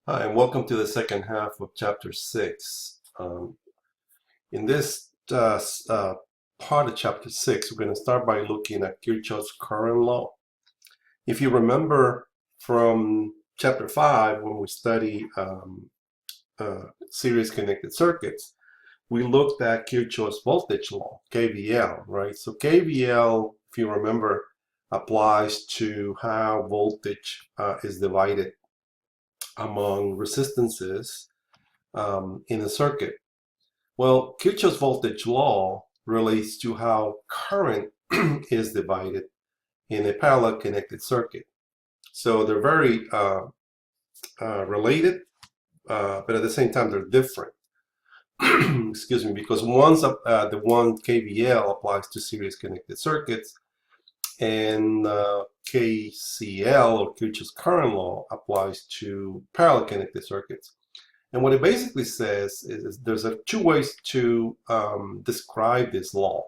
Hi, and welcome to the second half of chapter 6. In this part of chapter 6, we're going to start by looking at Kirchhoff's current law. If you remember from chapter 5, when we study series connected circuits, we looked at Kirchhoff's voltage law, KVL, right? So KVL, if you remember, applies to how voltage is divided among resistances in a circuit. Well, Kirchhoff's voltage law relates to how current is divided in a parallel connected circuit. So they're very related, but at the same time they're different. Excuse me, because the one KVL applies to series connected circuits, and KCL, or Kirchhoff's current law, applies to parallel connected circuits. And what it basically says is there's two ways to describe this law.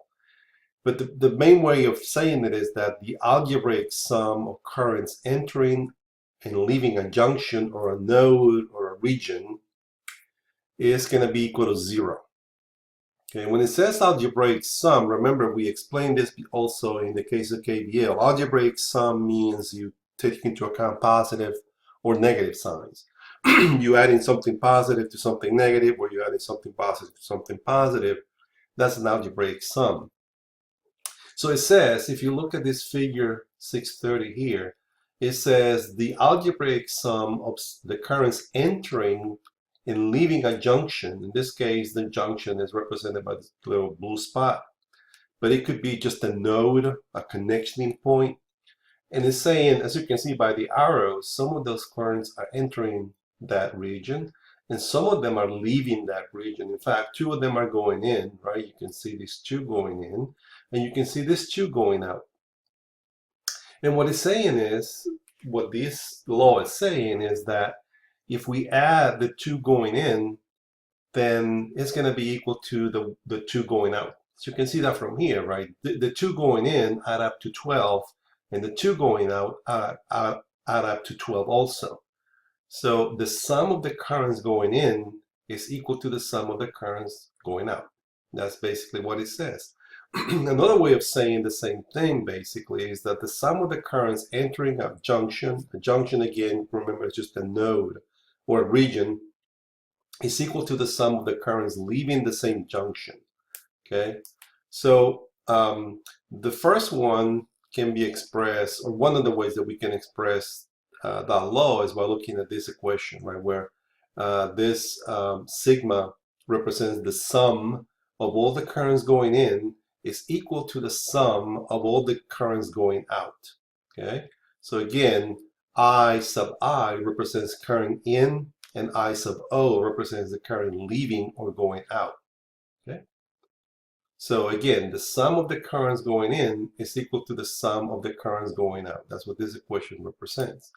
But the main way of saying it is that the algebraic sum of currents entering and leaving a junction or a node or a region is going to be equal to 0. Okay, when it says algebraic sum, remember we explained this also in the case of KVL. Algebraic sum means you take into account positive or negative signs. You adding something positive to something negative, or you adding something positive to something positive. That's an algebraic sum. So it says, if you look at this figure 630 here, it says the algebraic sum of the currents entering and leaving a junction. In this case, the junction is represented by this little blue spot, but it could be just a node, a connection point. And it's saying, as you can see by the arrows, some of those currents are entering that region, and some of them are leaving that region. In fact, two of them are going in, right? You can see these two going in, and you can see this two going out. And what it's saying is, what this law is saying is that if we add the two going in, then it's going to be equal to the two going out. So you can see that from here, right? The two going in add up to 12, and the two going out add up to 12 also. So the sum of the currents going in is equal to the sum of the currents going out. That's basically what it says. Another way of saying the same thing basically is that the sum of the currents entering a junction again, remember, it's just a node or a region, is equal to the sum of the currents leaving the same junction. Okay, so the first one can be expressed, or one of the ways that we can express that law is by looking at this equation, right, where this sigma represents the sum of all the currents going in is equal to the sum of all the currents going out. Okay, so again, I sub I represents current in, and I sub O represents the current leaving or going out. Okay, so again, the sum of the currents going in is equal to the sum of the currents going out. That's what this equation represents.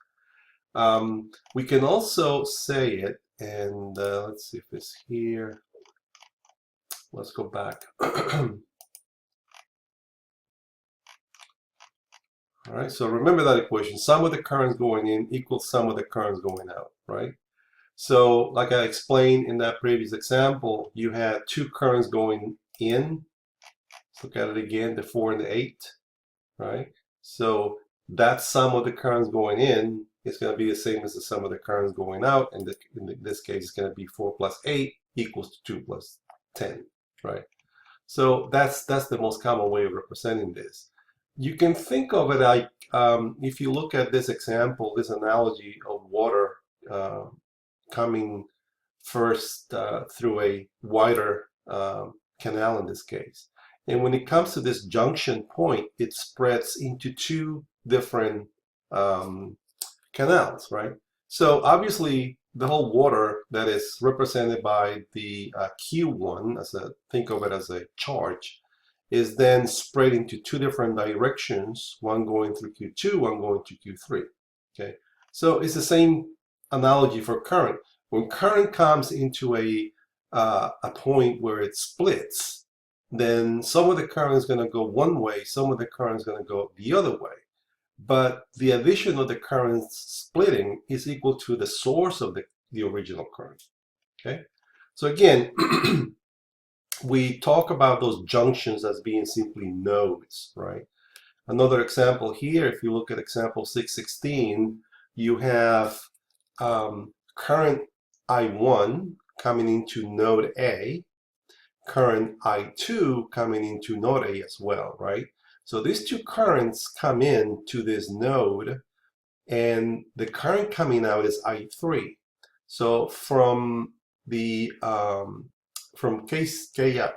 We can also say it, and let's see if it's here. Let's go back. All right, so remember that equation. Sum of the currents going in equals sum of the currents going out, right? So like I explained in that previous example, you had two currents going in. Let's look at it again, the 4 and the 8, right? So that sum of the currents going in is going to be the same as the sum of the currents going out. And in this case, it's going to be 4 plus 8 equals to 2 plus 10, right? So that's the most common way of representing this. You can think of it like, if you look at this example, this analogy of water coming first through a wider canal in this case. And when it comes to this junction point, it spreads into two different canals, right? So obviously the whole water that is represented by the Q1, think of it as a charge, is then spread into two different directions, one going through Q2, one going to Q3. Okay, so it's the same analogy for current. When current comes into a point where it splits, then some of the current is going to go one way, some of the current is going to go the other way. But the addition of the currents splitting is equal to the source of the original current. Okay, so again, we talk about those junctions as being simply nodes, right? Another example here, if you look at example 616, you have current I1 coming into node A, current I2 coming into node A as well, right? So these two currents come in to this node, and the current coming out is I3. So from the KCL,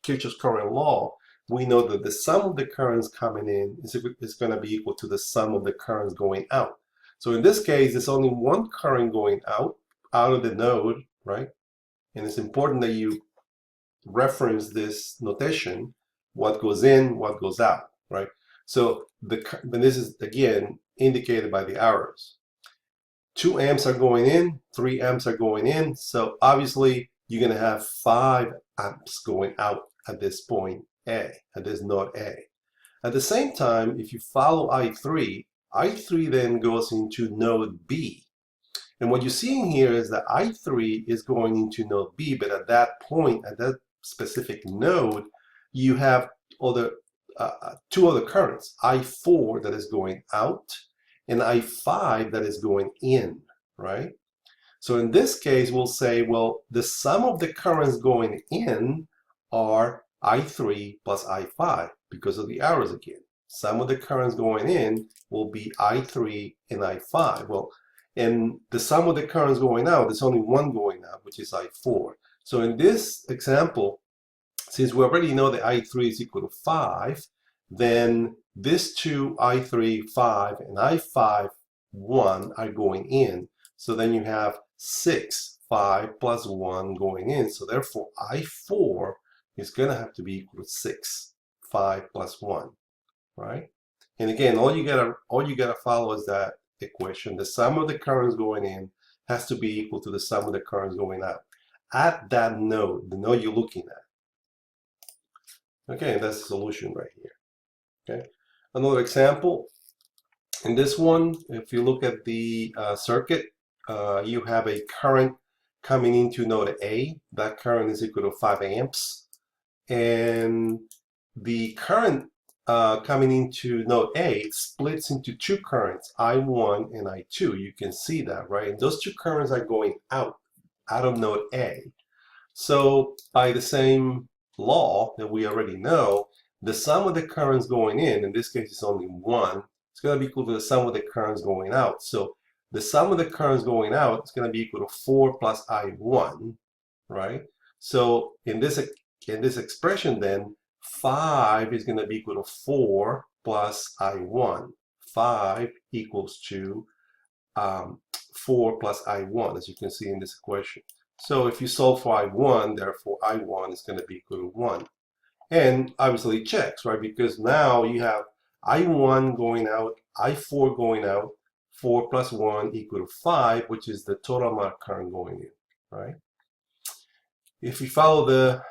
Kirchhoff's current law, we know that the sum of the currents coming in is going to be equal to the sum of the currents going out. So in this case, there's only one current going out of the node, right? And it's important that you reference this notation, what goes in, what goes out, right? So this is, again, indicated by the arrows. 2 amps are going in, 3 amps are going in, so obviously you're going to have 5 amps going out at this point A, at this node A. At the same time, if you follow I3 then goes into node B. And what you're seeing here is that I3 is going into node B, but at that point, at that specific node, you have two other currents, I4 that is going out and I5 that is going in, right? So in this case, we'll say, well, the sum of the currents going in are I3 plus I5 because of the arrows again. Sum of the currents going in will be I3 and I5. Well, and the sum of the currents going out, there's only one going out, which is I4. So in this example, since we already know that I3 is equal to 5, then these two I3, 5, and I5, 1 are going in. So then you have 6, 5 plus 1 going in. So therefore, I4 is going to have to be equal to 6, 5 plus 1, right? And again, all you gotta follow is that equation. The sum of the currents going in has to be equal to the sum of the currents going out at that node, the node you're looking at. Okay, that's the solution right here. Okay, another example. In this one, if you look at the circuit, you have a current coming into node A. That current is equal to 5 amps. And the current coming into node A splits into two currents, I1 and I2. You can see that, right? And those two currents are going out of node A. So by the same law that we already know, the sum of the currents going in this case is only 1, it's going to be equal to the sum of the currents going out. So the sum of the currents going out is going to be equal to 4 plus I1, right? So in this expression then, 5 is going to be equal to 4 plus I1. 5 equals to 4 plus I1, as you can see in this equation. So if you solve for I1, therefore I1 is going to be equal to 1. And obviously it checks, right? Because now you have I1 going out, I4 going out, 4 plus 1 equal to 5, which is the total amount of current going in, right? If you follow the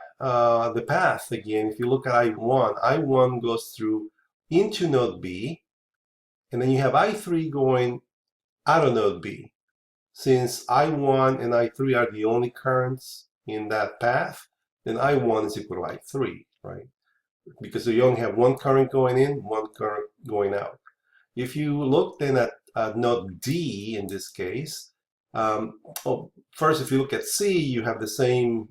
path again, if you look at I1 goes through into node B, and then you have I3 going out of node B. Since I1 and I3 are the only currents in that path, then I1 is equal to I3, right? Because you only have one current going in, one current going out. If you look then at node D in this case, first if you look at C, you have the same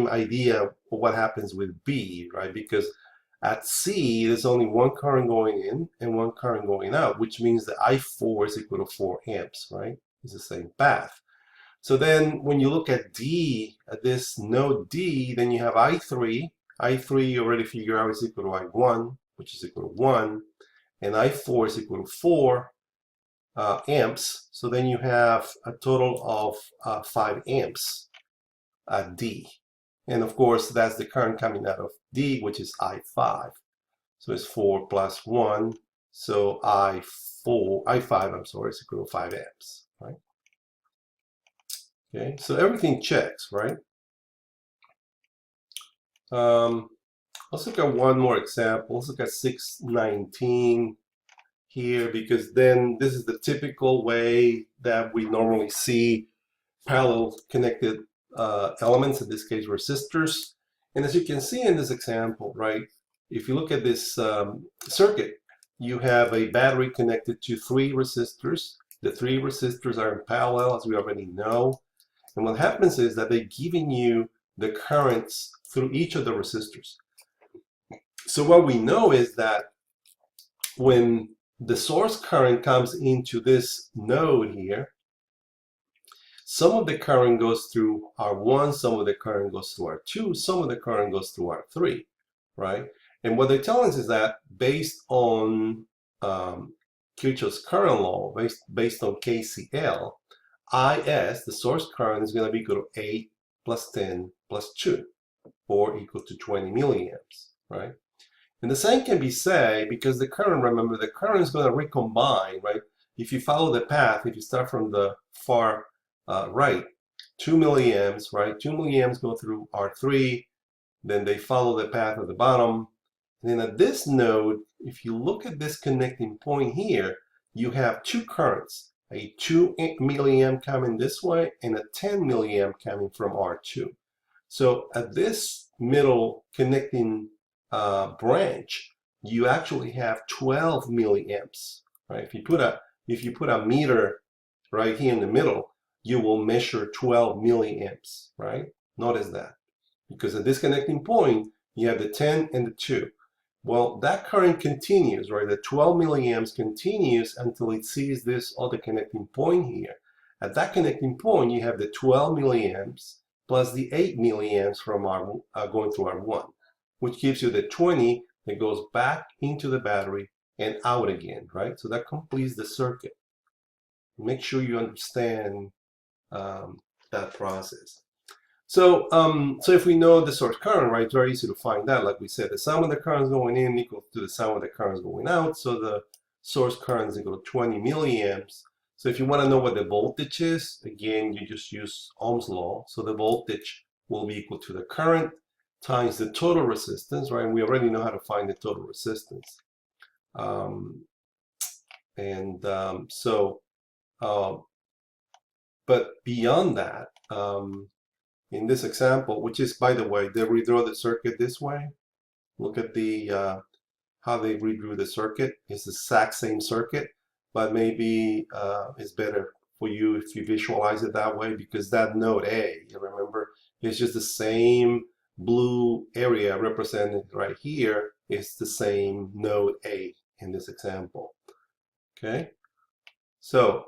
idea of what happens with B, right? Because at C, there's only one current going in and one current going out, which means that I4 is equal to 4 amps, right? It's the same path. So then when you look at D, at this node D, then you have I3. I3 you already figure out is equal to I1, which is equal to 1. And I4 is equal to 4 amps. So then you have a total of 5 amps at D. And of course, that's the current coming out of D, which is I5. So it's 4 plus 1. So I5, I'm sorry, is equal to 5 amps, right? Okay, so everything checks, right? Let's look at one more example. Let's look at 619. here, because then this is the typical way that we normally see parallel connected elements, in this case resistors. And as you can see in this example, right, if you look at this circuit, you have a battery connected to 3 resistors. The 3 resistors are in parallel, as we already know. And what happens is that they're giving you the currents through each of the resistors. So what we know is that when the source current comes into this node here, some of the current goes through R1, some of the current goes through R2, some of the current goes through R3, right? And what they're telling us is that based on Kirchhoff's current law, based on KCL, IS, the source current, is going to be equal to 8 plus 10 plus 2, or equal to 20 milliamps, right? And the same can be said because the current, remember, the current is going to recombine, right? If you follow the path, if you start from the far right, 2 milliamps, right? 2 milliamps go through R3, then they follow the path at the bottom. And then at this node, if you look at this connecting point here, you have 2 currents, a 2 milliamp coming this way and a 10 milliamp coming from R2. So at this middle connecting branch, you actually have 12 milliamps, right? If you put a meter right here in the middle, you will measure 12 milliamps, right? Notice that, because at this connecting point, you have the 10 and the 2. Well, that current continues, right? The 12 milliamps continues until it sees this other connecting point here. At that connecting point, you have the 12 milliamps plus the 8 milliamps from going through R1, which gives you the 20 that goes back into the battery and out again, right? So that completes the circuit. Make sure you understand that process. So if we know the source current, right, it's very easy to find that. Like we said, the sum of the currents going in equals to the sum of the currents going out. So the source current is equal to 20 milliamps. So if you want to know what the voltage is, again, you just use Ohm's law. So the voltage will be equal to the current times the total resistance, right? And we already know how to find the total resistance. But beyond that, in this example, which is, by the way, they redraw the circuit this way. Look at the how they redrew the circuit. It's the exact same circuit, but maybe it's better for you if you visualize it that way, because that node A, you remember, it's just the same blue area represented right here. It's the same node A in this example. Okay, so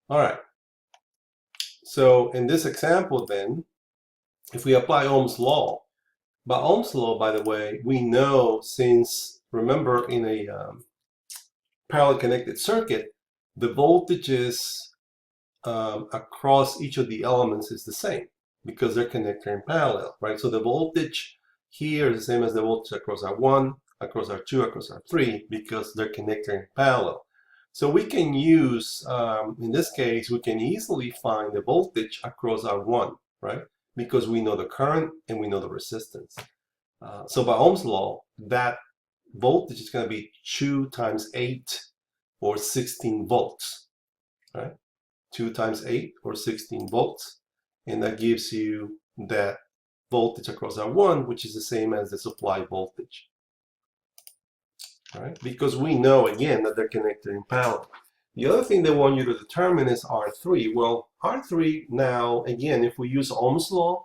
all right. So in this example then, if we apply Ohm's law, by Ohm's law, by the way, we know, since, remember, in a parallel connected circuit, the voltages across each of the elements is the same because they're connected in parallel, right? So the voltage here is the same as the voltage across R1, across R2, across R3, because they're connected in parallel. So we can use, in this case, we can easily find the voltage across R1, right? Because we know the current and we know the resistance. So by Ohm's law, that voltage is going to be 2 times 8 or 16 volts, right? 2 times 8 or 16 volts. And that gives you that voltage across R1, which is the same as the supply voltage. Right? Because we know, again, that they're connected in parallel. The other thing they want you to determine is R3. Well, R3 now, again, if we use Ohm's law,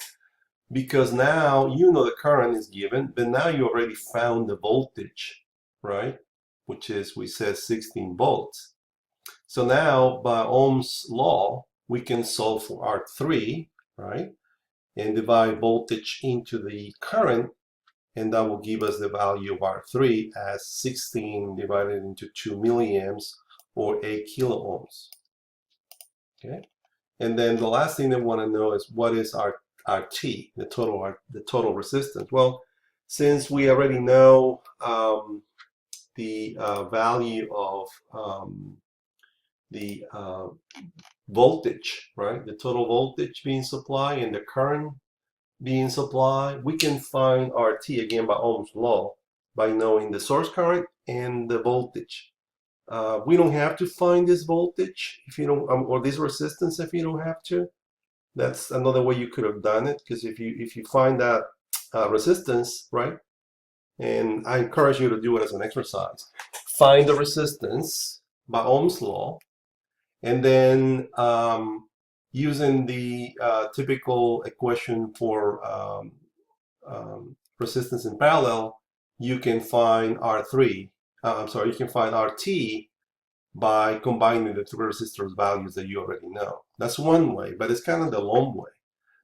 because now you know the current is given, but now you already found the voltage, right? Which is, we said, 16 volts. So now, by Ohm's law, we can solve for R3, right? And divide voltage into the current, and that will give us the value of R3 as 16 divided into 2 milliamps, or 8 kiloohms. Okay, and then the last thing they want to know is what is RT, the total resistance. Well, since we already know the value of the voltage, right, the total voltage being supplied and the current being supplied, we can find RT again by Ohm's law by knowing the source current and the voltage. We don't have to find this voltage if you don't, or this resistance if you don't have to. That's another way you could have done it, because if you find that resistance, right, and I encourage you to do it as an exercise, find the resistance by Ohm's law, and then using the typical equation for resistance in parallel, you can find R3. You can find RT by combining the two resistors values that you already know. That's one way, but it's kind of the long way.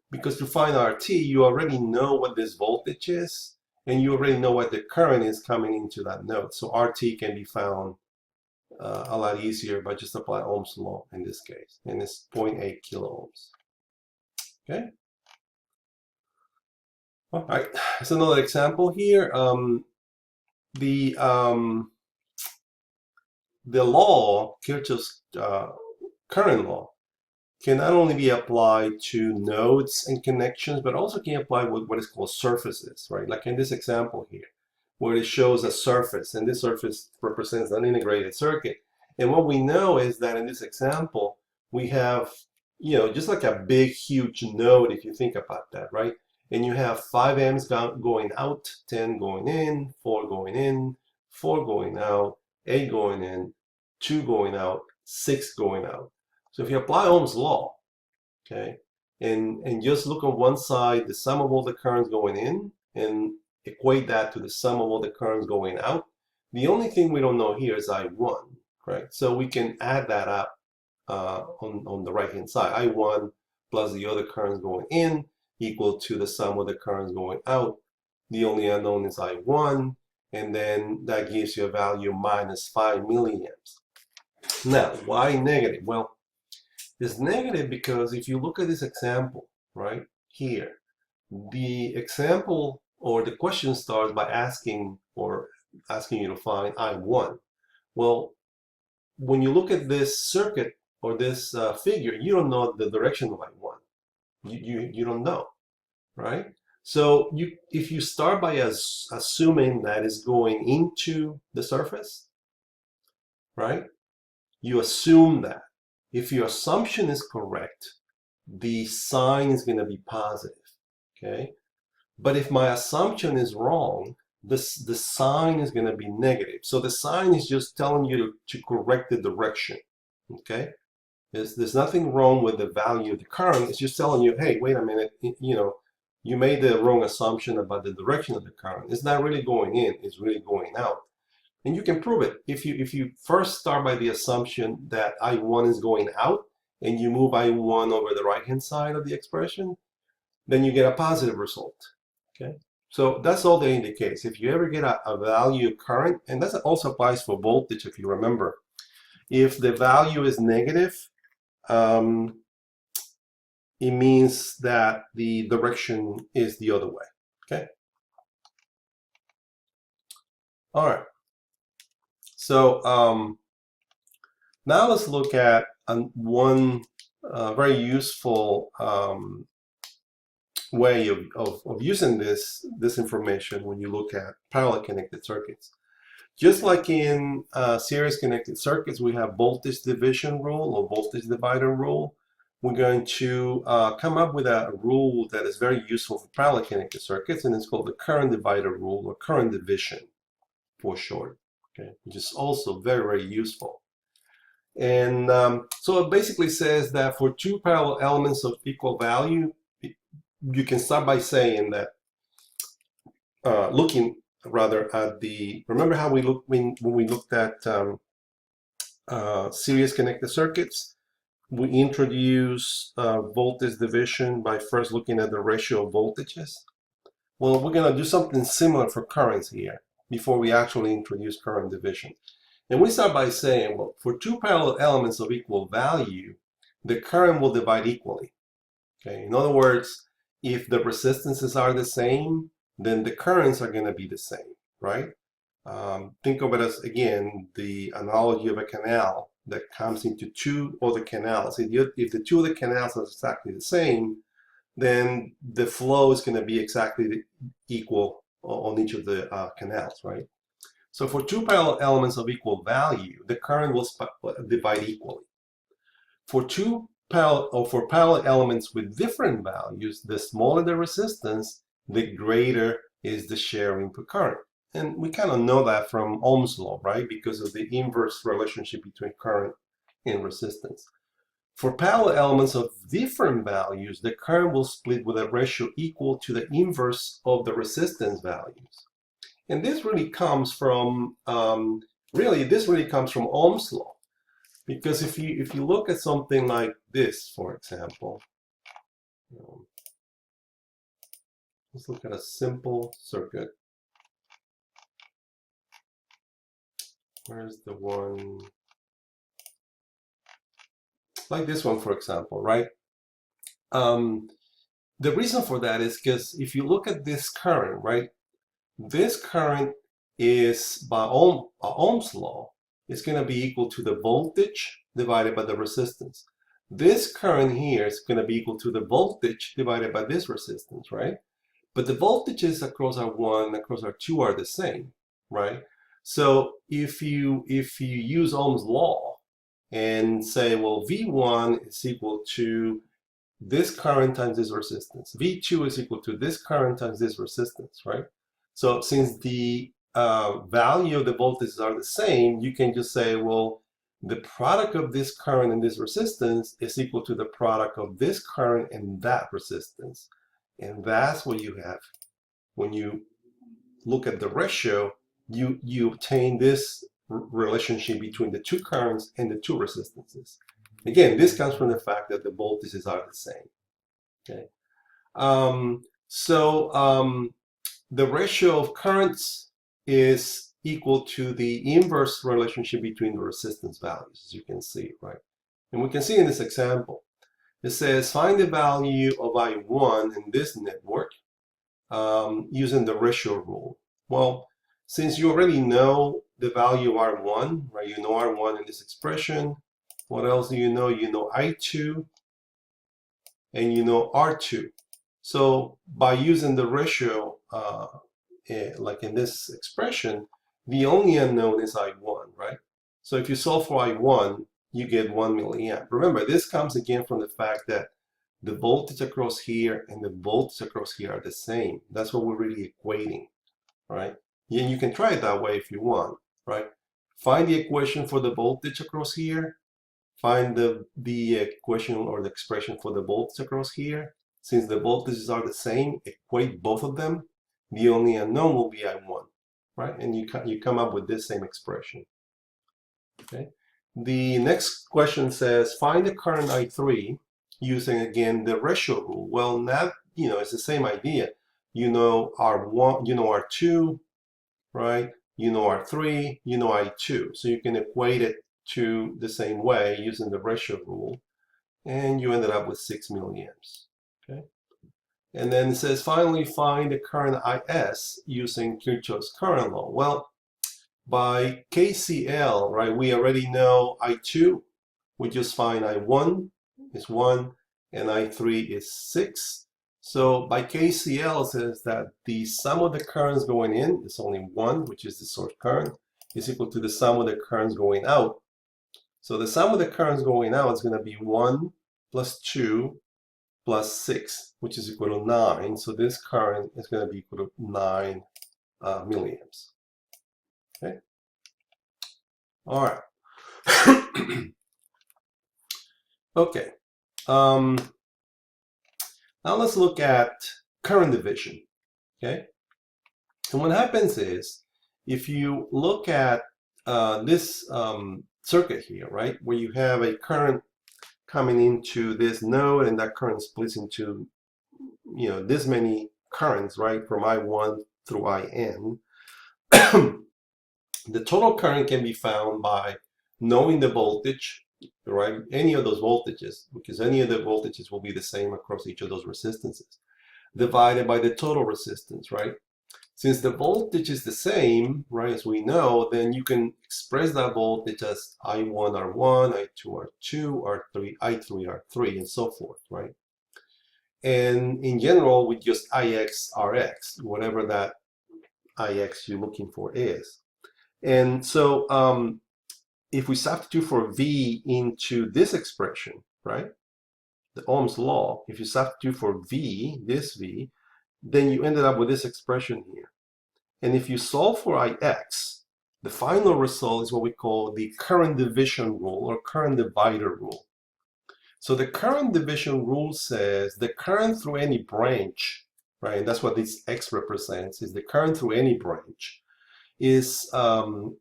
Because to find RT, you already know what this voltage is, and you already know what the current is coming into that node. So RT can be found a lot easier by just apply Ohm's law in this case, and it's 0.8 kilo ohms. Okay. All right, here's another example here. The law, Kirchhoff's current law, can not only be applied to nodes and connections, but also can apply with what is called surfaces, right? Like in this example here, where it shows a surface, and this surface represents an integrated circuit. And what we know is that in this example, we have, just like a big, huge node, if you think about that, right? And you have 5 amps going out, 10 going in, 4 going in, 4 going out, 8 going in, 2 going out, 6 going out. So if you apply Ohm's law, okay, and just look on one side, the sum of all the currents going in, and equate that to the sum of all the currents going out, the only thing we don't know here is I1, right? So we can add that up on the right-hand side. I1 plus the other currents going in equal to the sum of the currents going out. The only unknown is I1, and then that gives you a value minus 5 milliamps. Now, why negative? Well, it's negative because if you look at this example, right, here, the example or the question starts by asking you to find I1. Well, when you look at this circuit or this figure, you don't know the direction of I1. You don't know, right? So if you start by assuming that it's going into the surface, right? You assume that. If your assumption is correct, the sign is going to be positive, okay? But if my assumption is wrong, the sign is going to be negative. So the sign is just telling you to correct the direction, okay? There's nothing wrong with the value of the current. It's just telling you, hey, wait a minute, you made the wrong assumption about the direction of the current. It's not really going in, it's really going out. And you can prove it. If you first start by the assumption that I1 is going out, and you move I1 over the right-hand side of the expression, then you get a positive result, okay? So that's all that indicates. If you ever get a value of current, and that also applies for voltage, if you remember, if the value is negative, it means that the direction is the other way, okay? All right. So now let's look at one very useful way of using this information when you look at parallel connected circuits. Just like in series connected circuits, we have voltage division rule or voltage divider rule. We're going to come up with a rule that is very useful for parallel connected circuits, and it's called the current divider rule, or current division for short, okay, which is also very, very useful. And so it basically says that for two parallel elements of equal value, you can start by saying that looking rather at the, remember how we looked when we looked at series connected circuits, we introduce voltage division by first looking at the ratio of voltages. Well, we're going to do something similar for currents here before we actually introduce current division. And we start by saying, well, for two parallel elements of equal value, the current will divide equally. Okay, in other words, if the resistances are the same, then the currents are going to be the same, right? Think of it as, again, the analogy of a canal that comes into two other canals. If the two other canals are exactly the same, then the flow is going to be exactly equal on each of the canals, right? So for two parallel elements of equal value, the current will divide equally. For parallel elements with different values, the smaller the resistance, the greater is the sharing per current. And we kind of know that from Ohm's law, right? Because of the inverse relationship between current and resistance. For parallel elements of different values, the current will split with a ratio equal to the inverse of the resistance values. And this really comes from Ohm's law. Because if you look at something like this, for example, let's look at a simple circuit. Where's the one? Like this one, for example, right? The reason for that is because if you look at this current, right? This current is, by Ohm's law, is going to be equal to the voltage divided by the resistance. This current here is going to be equal to the voltage divided by this resistance, right? But the voltages across R1, across R2 are the same, right? So if you use Ohm's law and say, well, V1 is equal to this current times this resistance. V2 is equal to this current times this resistance, right? So since the value of the voltages are the same, you can just say, well, the product of this current and this resistance is equal to the product of this current and that resistance. And that's what you have. When you look at the ratio, you obtain this relationship between the two currents and the two resistances. Again, this comes from the fact that the voltages are the same. Okay. The ratio of currents is equal to the inverse relationship between the resistance values, as you can see, right? And we can see in this example, it says find the value of I1 in this network using the ratio rule. Well, since you already know the value of R1, right? You know R1 in this expression. What else do you know? You know I2 and you know R2. So by using the ratio, like in this expression, the only unknown is I1, right? So if you solve for I1, you get 1 milliamp. Remember, this comes again from the fact that the voltage across here and the voltage across here are the same. That's what we're really equating, right? And you can try it that way if you want, right? Find the equation for the voltage across here. Find the equation or the expression for the voltage across here. Since the voltages are the same, equate both of them. The only unknown will be I1, right? And you come up with this same expression. Okay. The next question says find the current I3 using again the ratio rule. Well, now it's the same idea. You know R1, you know R2, right? You know R3, you know I2. So you can equate it to the same way using the ratio rule, and you ended up with 6 milliamps. Okay. And then it says finally find the current IS using Kirchhoff's current law. Well, by KCL, right, we already know I2. We just find I1 is 1 and I3 is 6. So by KCL, it says that the sum of the currents going in is only 1, which is the source current, is equal to the sum of the currents going out. So the sum of the currents going out is going to be 1 plus 2 plus 6, which is equal to 9. So this current is going to be equal to 9 milliamps. Okay. All right. Okay. Now let's look at current division. Okay. And what happens is, if you look at this circuit here, right, where you have a current coming into this node, and that current splits into, this many currents, right, from I1 through IN. The total current can be found by knowing the voltage, right, any of those voltages, because any of the voltages will be the same across each of those resistances, divided by the total resistance, right? Since the voltage is the same, right, as we know, then you can express that voltage as I1 R1, I2 R2, R3 I3 R3, and so forth, right? And in general, with just IX RX, whatever that IX you're looking for is. And so if we substitute for V into this expression, right, the Ohm's law, if you substitute for V, this V, then you ended up with this expression here. And if you solve for Ix, the final result is what we call the current division rule or current divider rule. So the current division rule says the current through any branch, right, and that's what this X represents, is the current through any branch, is of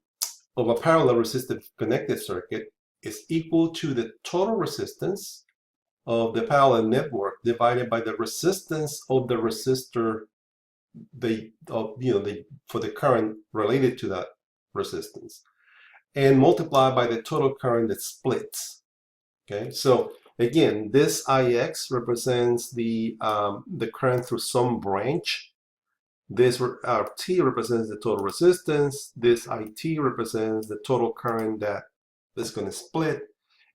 a parallel resistive connected circuit is equal to the total resistance of the parallel network divided by the resistance of the resistor for the current related to that resistance, and multiplied by the total current that splits. Okay, so again, this Ix represents the current through some branch. This RT represents the total resistance. This IT represents the total current that is going to split.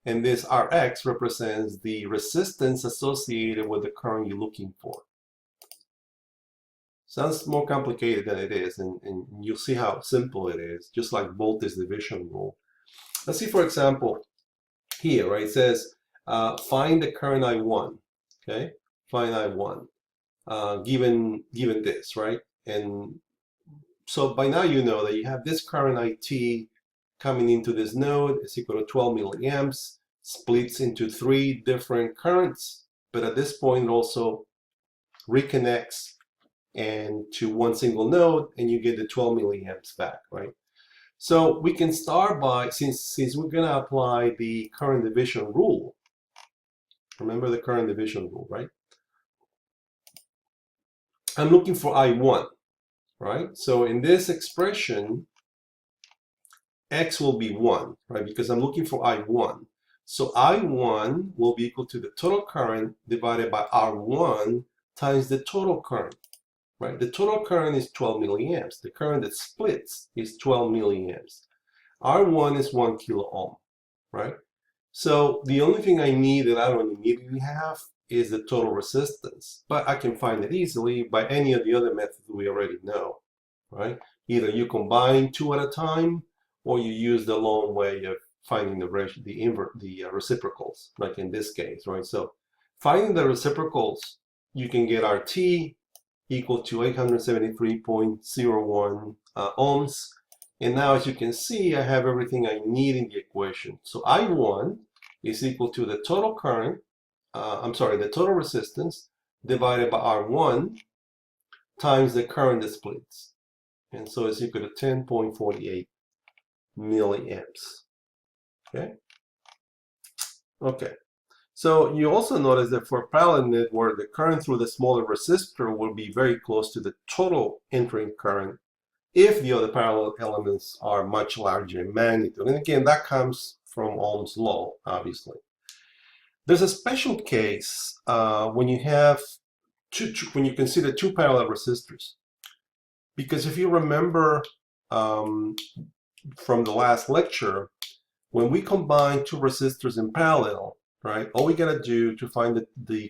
And this Rx represents the resistance associated with the current you're looking for. Sounds more complicated than it is, and you'll see how simple it is, just like voltage division rule. Let's see, for example, here, right, it says, find the current I1, okay? Find I1, given this, right? And so by now you know that you have this current IT coming into this node is equal to 12 milliamps, splits into 3 different currents, but at this point it also reconnects and to one single node, and you get the 12 milliamps back, right? So we can start by, since we're going to apply the current division rule, remember the current division rule, right? I'm looking for I1, right? So in this expression, X will be 1, right? Because I'm looking for I1. So I1 will be equal to the total current divided by R1 times the total current, right? The total current is 12 milliamps. The current that splits is 12 milliamps. R1 is 1 kilo ohm, right? So the only thing I need that I don't immediately have is the total resistance, but I can find it easily by any of the other methods we already know, right? Either you combine 2 at a time, or you use the long way of finding the reciprocals, like in this case, right? So finding the reciprocals, you can get RT equal to 873.01 ohms. And now, as you can see, I have everything I need in the equation. So I1 is equal to the total current, the total resistance divided by R1 times the current that splits. And so it's equal to 10.48 milliamps. Okay. So you also notice that for a parallel network, the current through the smaller resistor will be very close to the total entering current if the other parallel elements are much larger in magnitude. And again, that comes from Ohm's law, obviously. There's a special case when you have when you consider 2 parallel resistors. Because if you remember from the last lecture, when we combine 2 resistors in parallel, right, all we gotta do to find the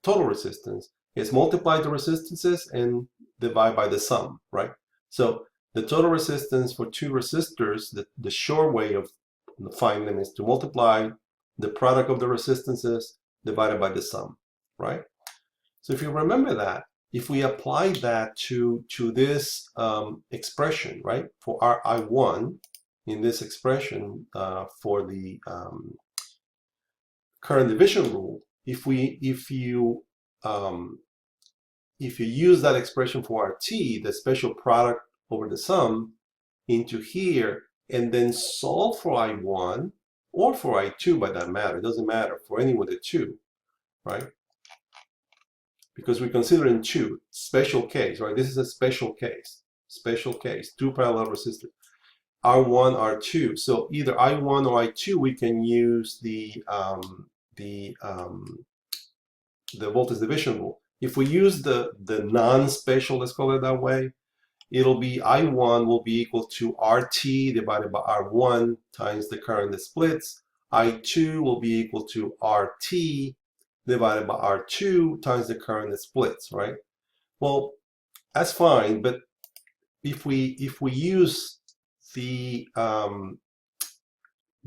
total resistance is multiply the resistances and divide by the sum, right? So the total resistance for 2 resistors, the short way of finding them is to multiply the product of the resistances divided by the sum, right? So if you remember that, if we apply that to this expression, right, for our I1 in this expression for the current division rule, if you use that expression for RT, the special product over the sum, into here, and then solve for I1 or for I2 by that matter, it doesn't matter, for any with the 2, right? Because we're considering 2, special case, right? This is a special case, 2 parallel resistors, R1, R2. So either I1 or I2, we can use the voltage division rule. If we use the non-special, let's call it that way, it'll be I1 will be equal to RT divided by R1 times the current that splits. I2 will be equal to RT divided by R2 times the current that splits, right? Well, that's fine, but if we use the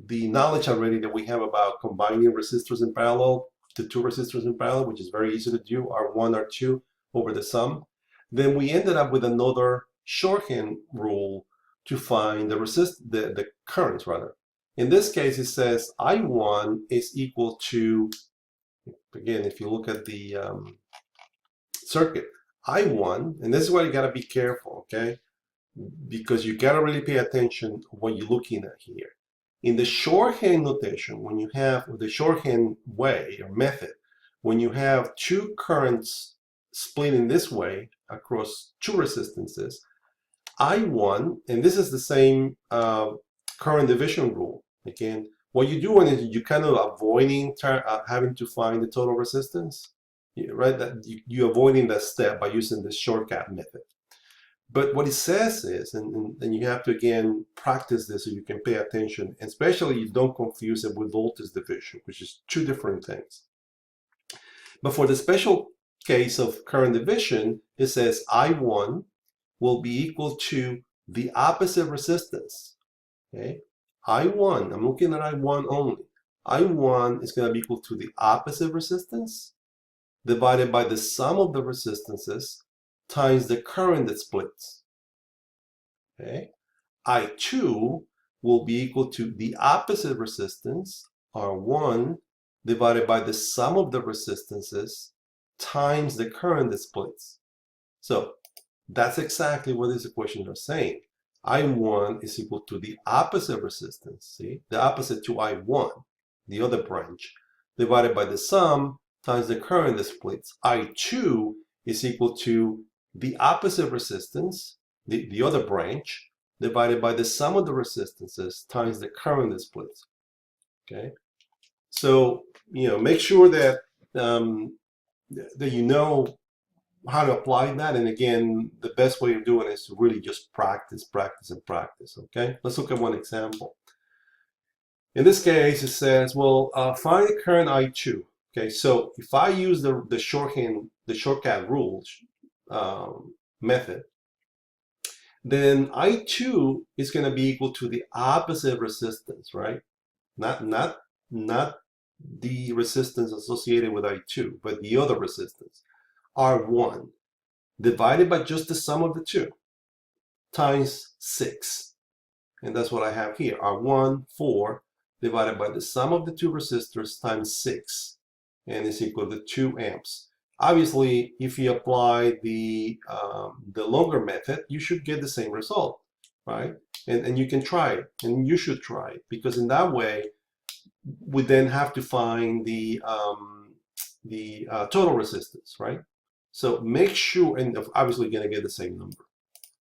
knowledge already that we have about combining resistors in parallel to two resistors in parallel, which is very easy to do, R1, R2 over the sum. Then we ended up with another shorthand rule to find the currents rather. In this case, it says I1 is equal to, again, if you look at the circuit, I1, and this is why you gotta be careful, okay? Because you gotta really pay attention to what you're looking at here. In the shorthand notation, when you have the shorthand way or method, when you have two currents split in this way across two resistances, I1, and this is the same current division rule. Again, what you're doing is you kind of avoiding having to find the total resistance, right? That you're avoiding that step by using the shortcut method. But what it says is, and you have to again practice this so you can pay attention, especially you don't confuse it with voltage division, which is two different things. But for the special case of current division, it says I1 will be equal to the opposite resistance. Okay, I1, I'm looking at I1 only. I1 is going to be equal to the opposite resistance divided by the sum of the resistances times the current that splits. Okay, I2 will be equal to the opposite resistance, R1, divided by the sum of the resistances times the current that splits. So that's exactly what these equations are saying. I1 is equal to the opposite resistance, see, the opposite to I1, the other branch, divided by the sum times the current that splits. I2 is equal to the opposite resistance, the other branch, divided by the sum of the resistances times the current that splits. Okay, so make sure that that you know how to apply that. And again, the best way of doing it is to really just practice, practice, and practice. Okay, let's look at one example. In this case, it says, well, find the current I2. Okay, so if I use the shortcut rule method, then I2 is going to be equal to the opposite resistance, right? Not the resistance associated with I2, but the other resistance, R1, divided by just the sum of the two, times 6. And that's what I have here, R1, 4, divided by the sum of the two resistors times 6, and is equal to 2 amps. Obviously, if you apply the longer method, you should get the same result, right? And you can try it, and you should try it, because in that way, we then have to find the total resistance, right? So make sure, and obviously you're going to get the same number.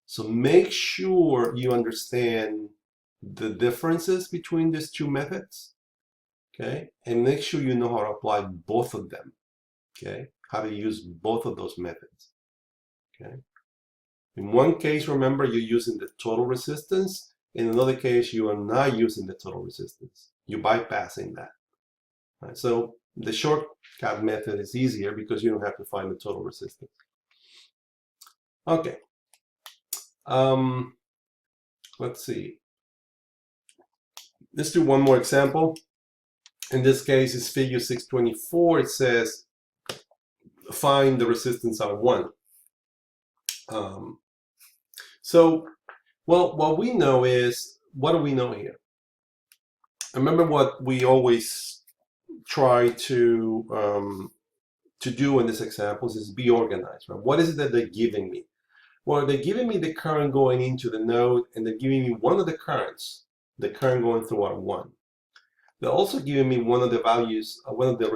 So make sure you understand the differences between these two methods, okay? And make sure you know how to apply both of them, okay? How to use both of those methods, okay? In one case, remember, you're using the total resistance. In another case, you are not using the total resistance. You're bypassing that. Right? So the shortcut method is easier because you don't have to find the total resistance. Okay. Let's see. Let's do one more example. In this case, it's figure 624. It says, find the resistance R1. So, well, what we know is, what do we know here? Remember what we always try to do in these examples is be organized, right? What is it that they're giving me? Well, they're giving me the current going into the node, and they're giving me one of the currents, the current going through R1. They're also giving me one of the values, one of the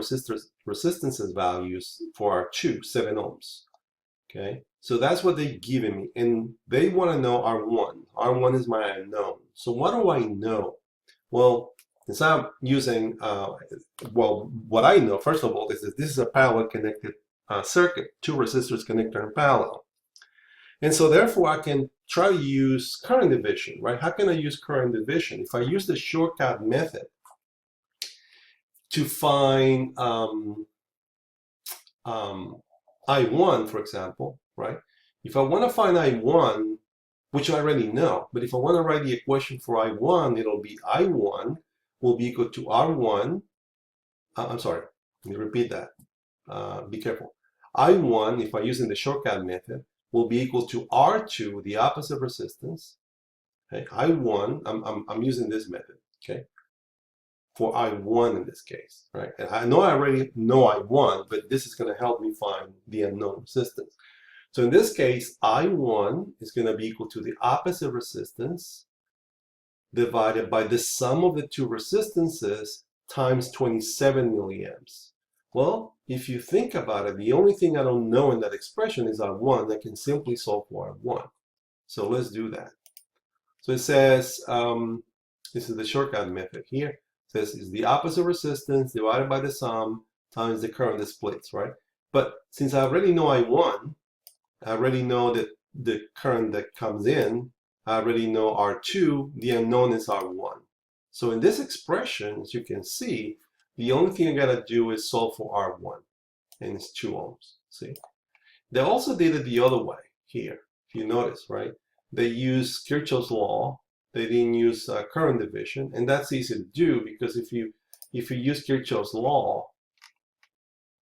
resistances values for R2, 7 ohms. Okay, so that's what they're giving me, and they want to know R1. R1 is my unknown. So what do I know? Well, since I'm using, well, what I know, first of all, is that this is a parallel connected circuit, two resistors connected in parallel. And so therefore, I can try to use current division, right? How can I use current division? If I use the shortcut method to find I1, for example, right? If I want to find I1, which I already know. But if I want to write the equation for I1, it'll be I1 will be equal to R1. I'm sorry, let me repeat that. Be careful. I1, if I'm using the shortcut method, will be equal to R2, the opposite resistance. Okay, I1, I'm using this method, okay, for I1 in this case, right? And I know I already know I1, but this is going to help me find the unknown resistance. So in this case, I1 is going to be equal to the opposite resistance divided by the sum of the two resistances times 27 milliamps. Well, if you think about it, the only thing I don't know in that expression is R1. I can simply solve for R1. So let's do that. So it says, this is the shortcut method here. It says is the opposite resistance divided by the sum times the current that splits, right? But since I already know I1, I already know that the current that comes in, I already know R2, the unknown is R1. So in this expression, as you can see, the only thing I gotta do is solve for R1, and it's 2 ohms, see? They also did it the other way here, if you notice, right? They used Kirchhoff's law, they didn't use current division, and that's easy to do because if you use Kirchhoff's law,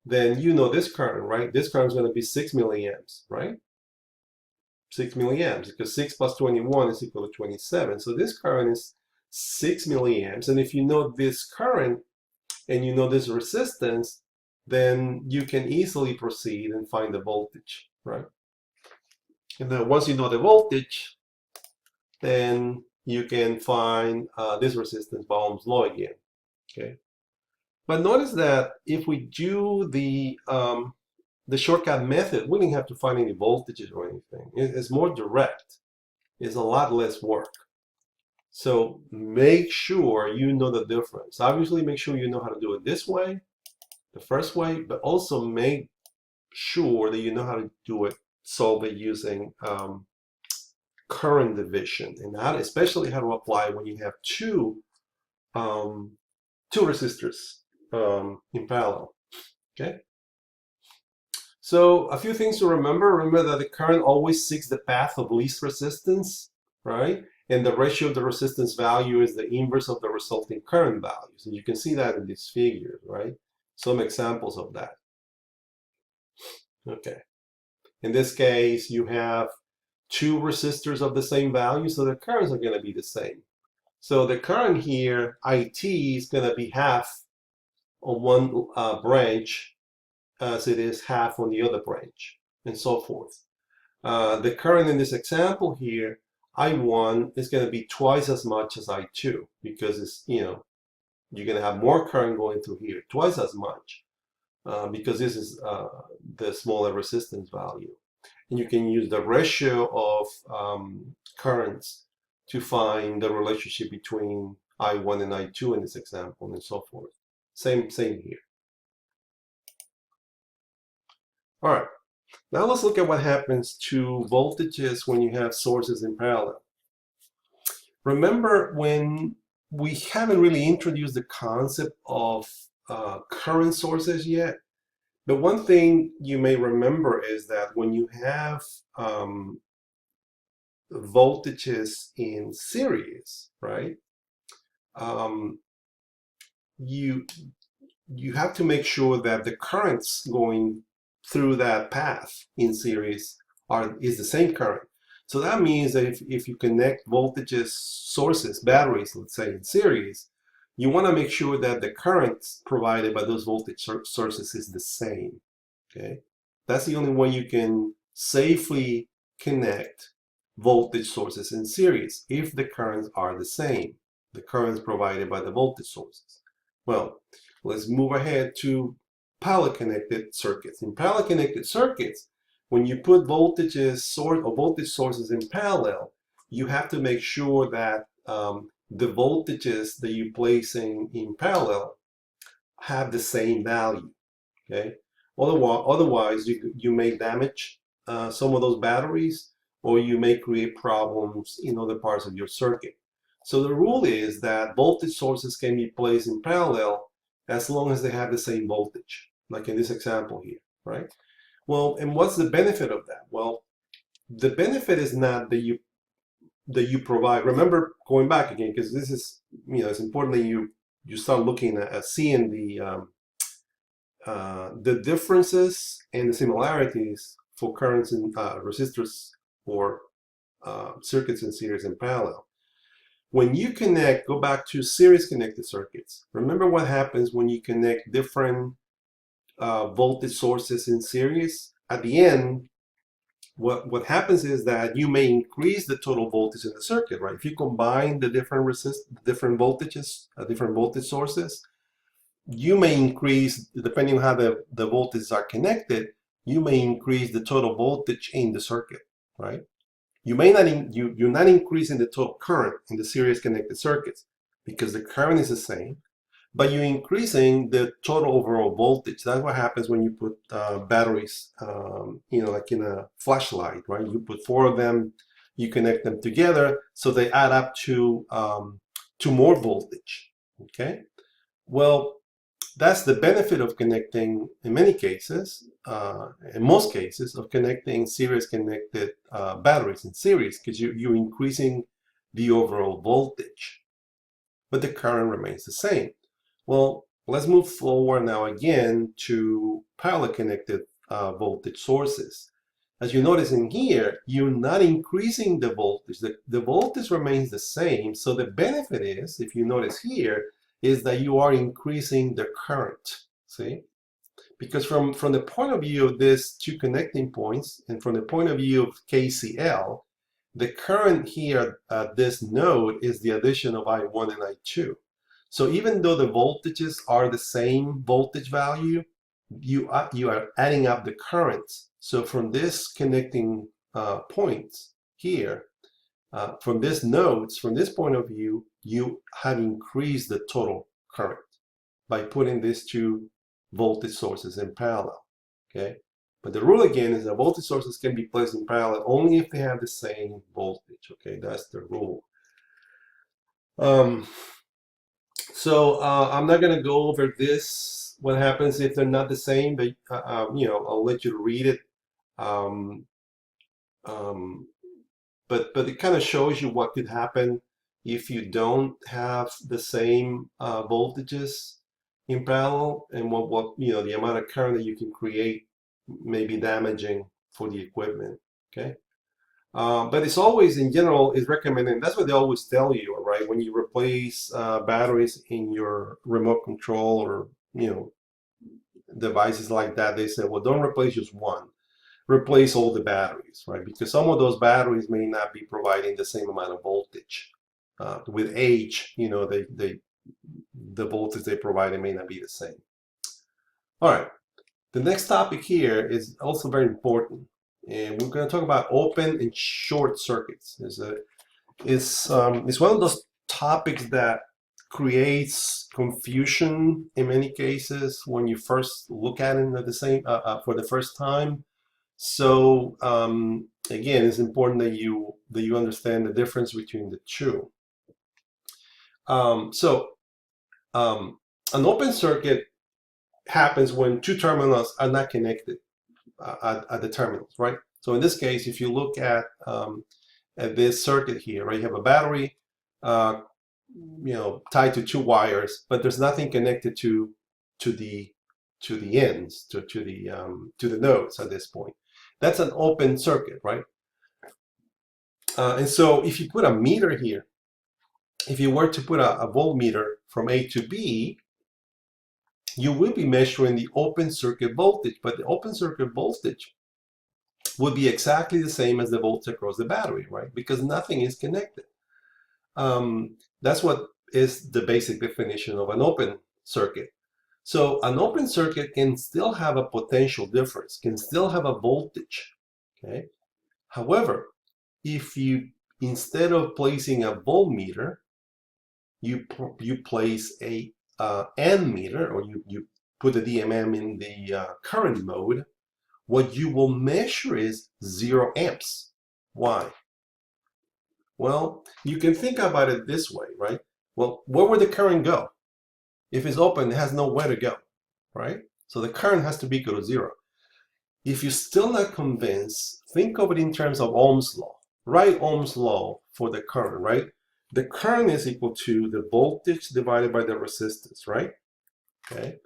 then you know this current, right? This current is going to be 6 milliamps, right? 6 milliamps, because 6 plus 21 is equal to 27. So this current is 6 milliamps. And if you know this current and you know this resistance, then you can easily proceed and find the voltage, right? And then once you know the voltage, then you can find this resistance by Ohm's law again, okay? But notice that if we do the shortcut method, we didn't have to find any voltages or anything. It's more direct. It's a lot less work. So make sure you know the difference. Obviously, make sure you know how to do it this way, the first way, but also make sure that you know how to do it, solve it using current division, and how, especially how to apply when you have two resistors in parallel. Okay. So a few things to remember. Remember that the current always seeks the path of least resistance, right? And the ratio of the resistance value is the inverse of the resulting current values. And you can see that in these figures, right? Some examples of that. Okay. In this case, you have two resistors of the same value, so the currents are going to be the same. So the current here, IT, is going to be half on one branch as it is half on the other branch, and so forth. The current in this example here, I1, is going to be twice as much as I2 because it's, you know, you're going to have more current going through here, twice as much, because this is the smaller resistance value. And you can use the ratio of currents to find the relationship between I1 and I2 in this example, and so forth. Same here. All right, now let's look at what happens to voltages when you have sources in parallel. Remember, when we haven't really introduced the concept of current sources yet, but one thing you may remember is that when you have voltages in series, right, you have to make sure that the currents going through that path in series is the same current. So that means that if you connect voltages sources, batteries, let's say, in series, you want to make sure that the current provided by those voltage sources is the same. Okay, that's the only way you can safely connect voltage sources in series, if the currents are the same, the currents provided by the voltage sources. Well, let's move ahead to parallel connected circuits. In parallel connected circuits, when you put voltage sources in parallel, you have to make sure that the voltages that you place in parallel have the same value. Okay, otherwise you may damage some of those batteries, or you may create problems in other parts of your circuit. So the rule is that voltage sources can be placed in parallel as long as they have the same voltage, like in this example here, right? Well, and what's the benefit of that? Well, the benefit is not that you that you provide. Remember, going back again, because this is, it's important that you start looking at seeing the differences and the similarities for currents and resistors or circuits in series and parallel. When you connect, go back to series connected circuits. Remember what happens when you connect different voltage sources in series? At the end, what happens is that you may increase the total voltage in the circuit, right? If you combine the different different voltages, different voltage sources, you may increase, depending on how the voltages are connected, you may increase the total voltage in the circuit, right? You may not, you're not increasing the total current in the series connected circuits because the current is the same, but you're increasing the total overall voltage. That's what happens when you put batteries, like in a flashlight, right? You put 4 of them, you connect them together, so they add up to more voltage, okay? Well, that's the benefit of connecting, in many cases, in most cases, of connecting series connected batteries in series, because you're increasing the overall voltage, but the current remains the same. Well, let's move forward now again to parallel connected voltage sources. As you notice in here, you're not increasing the voltage. The voltage remains the same, so the benefit is, if you notice here, is that you are increasing the current, see? Because from the point of view of these 2 connecting points, and from the point of view of KCL, the current here at this node is the addition of I1 and I2. So even though the voltages are the same voltage value, you are adding up the currents. So from this connecting points here, from these nodes, from this point of view, you have increased the total current by putting these 2 voltage sources in parallel, okay? But the rule again is that voltage sources can be placed in parallel only if they have the same voltage, okay? That's the rule. So I'm not going to go over this, what happens if they're not the same, but I'll let you read it. But it kind of shows you what could happen if you don't have the same voltages in parallel, and what the amount of current that you can create may be damaging for the equipment, okay? But it's always, in general, is recommended. That's what they always tell you, right? When you replace batteries in your remote control or devices like that, they say, well, don't replace just one. Replace all the batteries, right? Because some of those batteries may not be providing the same amount of voltage. With age, the voltage they provide may not be the same. All right. The next topic here is also very important, and we're going to talk about open and short circuits. It's one of those topics that creates confusion in many cases when you first look at it for the first time. So again, it's important that you understand the difference between the 2. An open circuit happens when 2 terminals are not connected at the terminals, right? So in this case, if you look at this circuit here, right, you have a battery, tied to 2 wires, but there's nothing connected to the ends, to the nodes at this point. That's an open circuit, right? And so if you put a meter here, if you were to put a voltmeter from A to B, you will be measuring the open circuit voltage, but the open circuit voltage would be exactly the same as the voltage across the battery, right? Because nothing is connected. That's what is the basic definition of an open circuit. So an open circuit can still have a potential difference, can still have a voltage, okay? However, if you, instead of placing a voltmeter, you place a ammeter, or you put the DMM in the current mode, what you will measure is 0 amps. Why? Well, you can think about it this way, right? Well, where would the current go? If it's open, it has nowhere to go, right? So the current has to be equal to 0. If you're still not convinced, think of it in terms of Ohm's law, write Ohm's law for the current, right? The current is equal to the voltage divided by the resistance, right? Okay.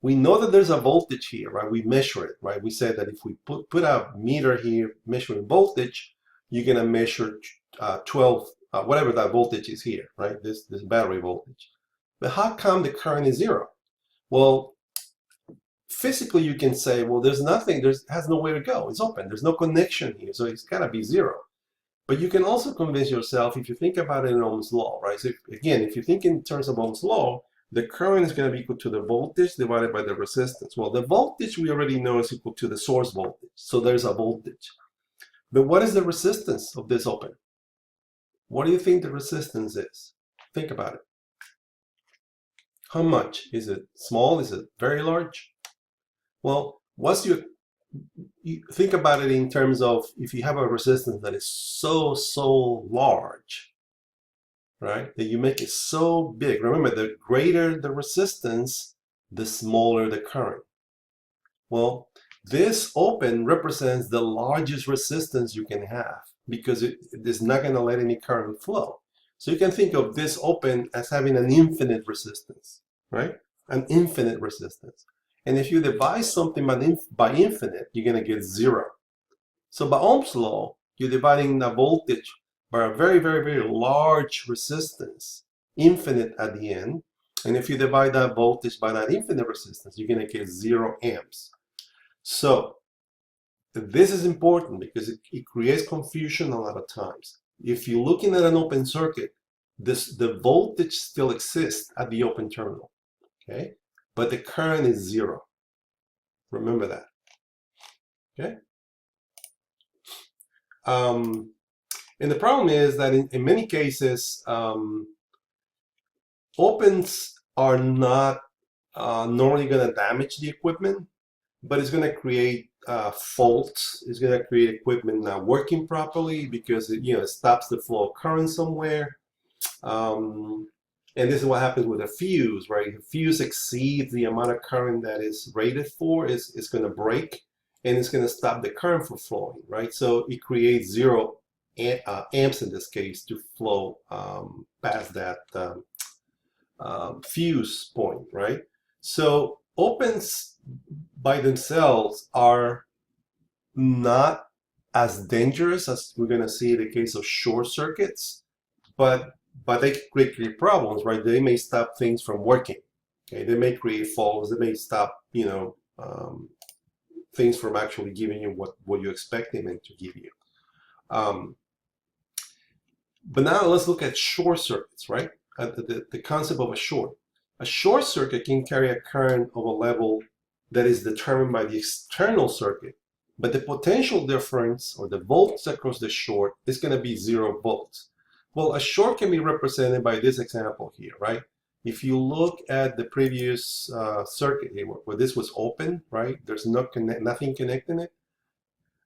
We know that there's a voltage here, right? We measure it, right? We said that if we put a meter here measuring voltage, you're gonna measure 12, whatever that voltage is here, right? This battery voltage. But how come the current is 0? Well, physically you can say, well, there's nothing, has nowhere to go. It's open. There's no connection here, so it's gotta be 0. But you can also convince yourself, if you think about it in Ohm's law, right? So again, if you think in terms of Ohm's law, the current is going to be equal to the voltage divided by the resistance. Well, the voltage we already know is equal to the source voltage. So there's a voltage. But what is the resistance of this open? What do you think the resistance is? Think about it. How much? Is it small? Is it very large? Well, you think about it in terms of if you have a resistance that is so large, right? That you make it so big. Remember, the greater the resistance, the smaller the current. Well, this open represents the largest resistance you can have because it is not going to let any current flow. So you can think of this open as having an infinite resistance, right? An infinite resistance. And if you divide something by infinite, you're going to get 0. So by Ohm's law, you're dividing the voltage by a very large resistance, infinite at the end. And if you divide that voltage by that infinite resistance, you're going to get 0 amps. So this is important because it creates confusion a lot of times. If you're looking at an open circuit, the voltage still exists at the open terminal, okay? But the current is 0. Remember that, okay? And the problem is that in many cases, opens are not normally going to damage the equipment, but it's going to create faults. It's going to create equipment not working properly because it stops the flow of current somewhere. And this is what happens with a fuse, right? If a fuse exceeds the amount of current that is rated for, it's going to break and it's going to stop the current from flowing, right? So it creates 0 amps in this case to flow past that fuse point, right? So opens by themselves are not as dangerous as we're going to see in the case of short circuits, but they create problems, right? They may stop things from working. Okay, they may create faults. They may stop, things from actually giving you what you expect them to give you. But now let's look at short circuits, right? The concept of a short. A short circuit can carry a current of a level that is determined by the external circuit, but the potential difference or the volts across the short is going to be 0 volts. Well, a short can be represented by this example here, right? If you look at the previous circuit here, where this was open, right? There's nothing connecting it.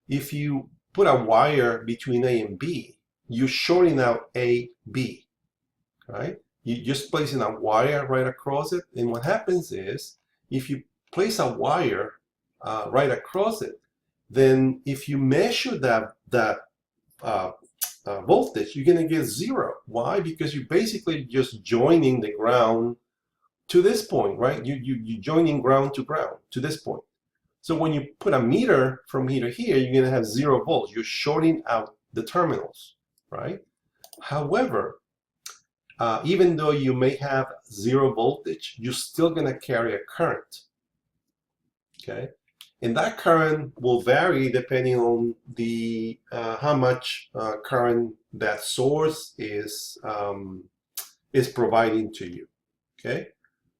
If you put a wire between A and B, you're shorting out A, B, right? You're just placing a wire right across it. And what happens is, if you place a wire right across it, then if you measure that voltage, you're going to get 0. Why? Because you're basically just joining the ground to this point, right? You're joining ground to this point. So when you put a meter from here to here, you're going to have 0 volts. You're shorting out the terminals, right? However, even though you may have 0 voltage, you're still going to carry a current, okay? And that current will vary depending on the how much current that source is providing to you. Okay,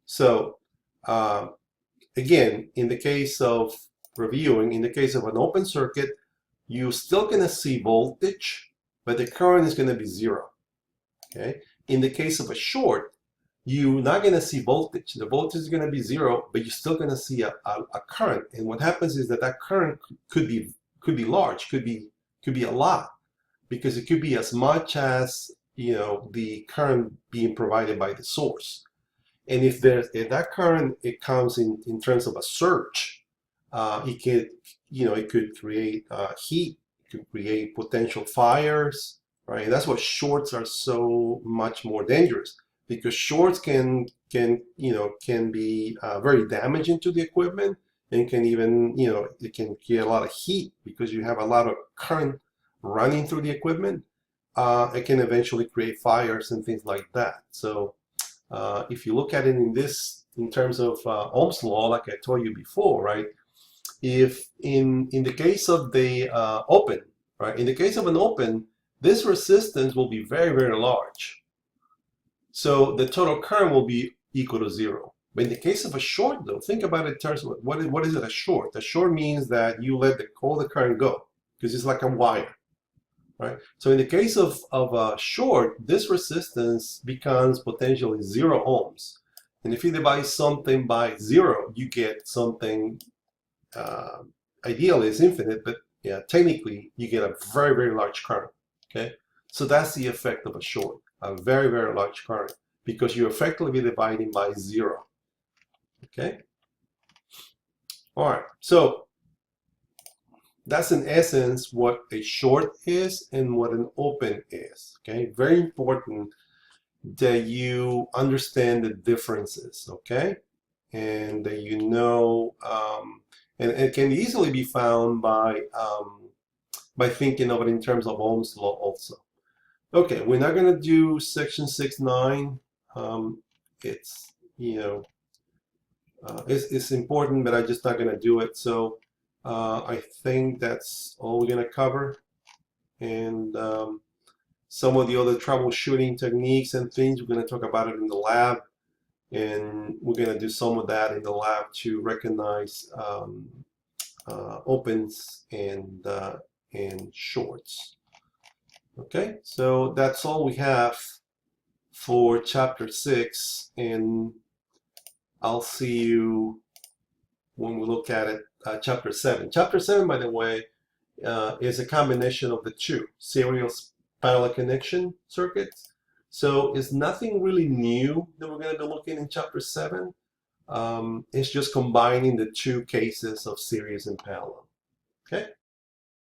so again, in the case of reviewing, in the case of an open circuit, you're still going to see voltage, but the current is going to be 0. Okay, in the case of a short, you're not going to see voltage. The voltage is going to be 0, but you're still going to see a current. And what happens is that current could be large, could be a lot, because it could be as much as the current being provided by the source. And if that current comes in terms of a surge, it could create heat, can create potential fires, right? And that's why shorts are so much more dangerous, because shorts can be very damaging to the equipment, and can even, it can create a lot of heat because you have a lot of current running through the equipment. It can eventually create fires and things like that. So if you look at it in terms of Ohm's law, like I told you before, right? If in the case of the open, right? In the case of an open, this resistance will be very, very large. So the total current will be equal to 0. But in the case of a short, though, think about it in terms of what is it, a short? A short means that you let all the current go, because it's like a wire, right? So in the case of a short, this resistance becomes potentially 0 ohms. And if you divide something by 0, you get something, ideally it's infinite, but yeah, technically you get a very, very large current, okay? So that's the effect of a short, a very, very large current, because you're effectively dividing by 0, okay? All right, so that's in essence what a short is and what an open is, okay? Very important that you understand the differences, okay? And that you know, and it can easily be found by thinking of it in terms of Ohm's law also. Okay, we're not going to do section 6.9. It's, it's important, but I'm just not going to do it. So I think that's all we're going to cover. And some of the other troubleshooting techniques and things, we're going to talk about it in the lab. And we're going to do some of that in the lab to recognize opens and shorts. Okay, so that's all we have for chapter 6, and I'll see you when we look at it, chapter 7. Chapter 7, by the way, is a combination of the two, serial parallel connection circuits. So it's nothing really new that we're going to be looking in chapter 7. It's just combining the two cases of series and parallel. Okay.